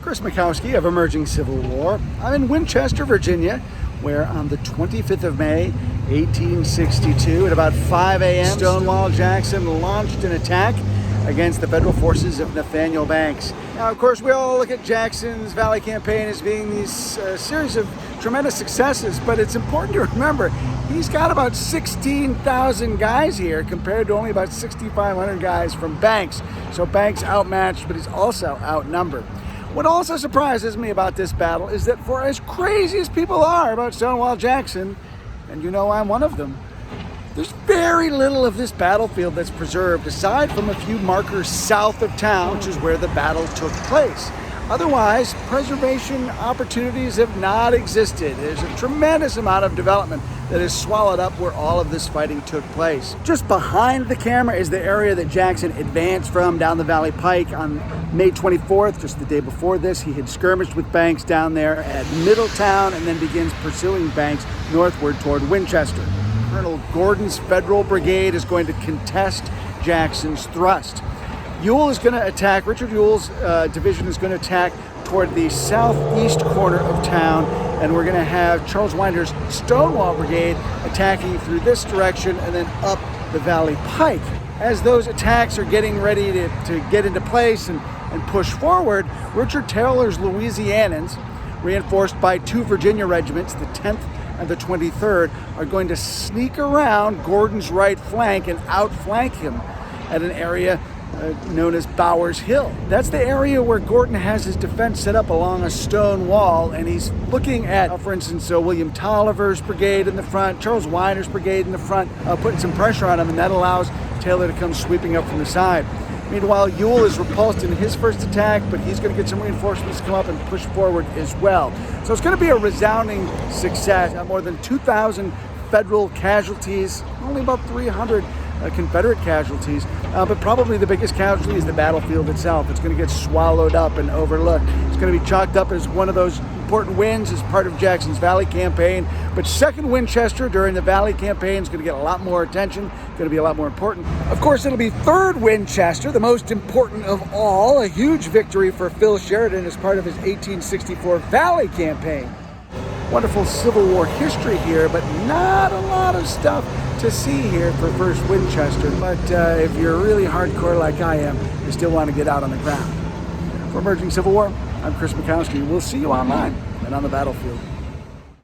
Chris Mackowski of Emerging Civil War. I'm in Winchester, Virginia, where on the 25th of May, 1862, at about 5 a.m., Stonewall Jackson launched an attack against the federal forces of Nathaniel Banks. Now, of course, we all look at Jackson's Valley Campaign as being these series of tremendous successes, but it's important to remember he's got about 16,000 guys here compared to only about 6,500 guys from Banks. So Banks outmatched, but he's also outnumbered. What also surprises me about this battle is that for as crazy as people are about Stonewall Jackson, and you know I'm one of them, there's very little of this battlefield that's preserved, aside from a few markers south of town, which is where the battle took place. Otherwise, preservation opportunities have not existed. There's a tremendous amount of development that is swallowed up where all of this fighting took place. Just behind the camera is the area that Jackson advanced from down the Valley Pike on May 24th, just the day before this. He had skirmished with Banks down there at Middletown and then begins pursuing Banks northward toward Winchester. Colonel Gordon's Federal Brigade is going to contest Jackson's thrust. Ewell is going to attack, Richard Ewell's division is going to attack toward the southeast corner of town, and we're going to have Charles Winder's Stonewall Brigade attacking through this direction and then up the Valley Pike. As those attacks are getting ready to get into place and push forward, Richard Taylor's Louisianans, reinforced by 2 Virginia regiments, the 10th and the 23rd, are going to sneak around Gordon's right flank and outflank him at an area known as Bowers Hill. That's the area where Gordon has his defense set up along a stone wall, and he's looking at, for instance, William Tolliver's brigade in the front, Charles Winder's brigade in the front, putting some pressure on him, and that allows Taylor to come sweeping up from the side. Meanwhile, Ewell is repulsed in his first attack, but he's going to get some reinforcements to come up and push forward as well. So it's going to be a resounding success. More than 2,000 federal casualties, only about 300 Confederate casualties, but probably the biggest casualty is the battlefield itself. It's going to get swallowed up and overlooked. It's going to be chalked up as one of those important wins as part of Jackson's Valley Campaign. But second Winchester during the Valley Campaign is going to get a lot more attention, going to be a lot more important. Of course, it'll be third Winchester, the most important of all, a huge victory for Phil Sheridan as part of his 1864 Valley Campaign. Wonderful Civil War history here, but not a lot of stuff to see here for First Winchester. But if you're really hardcore like I am, you still want to get out on the ground. For Emerging Civil War, I'm Chris Mackowski. We'll see you online and on the battlefield.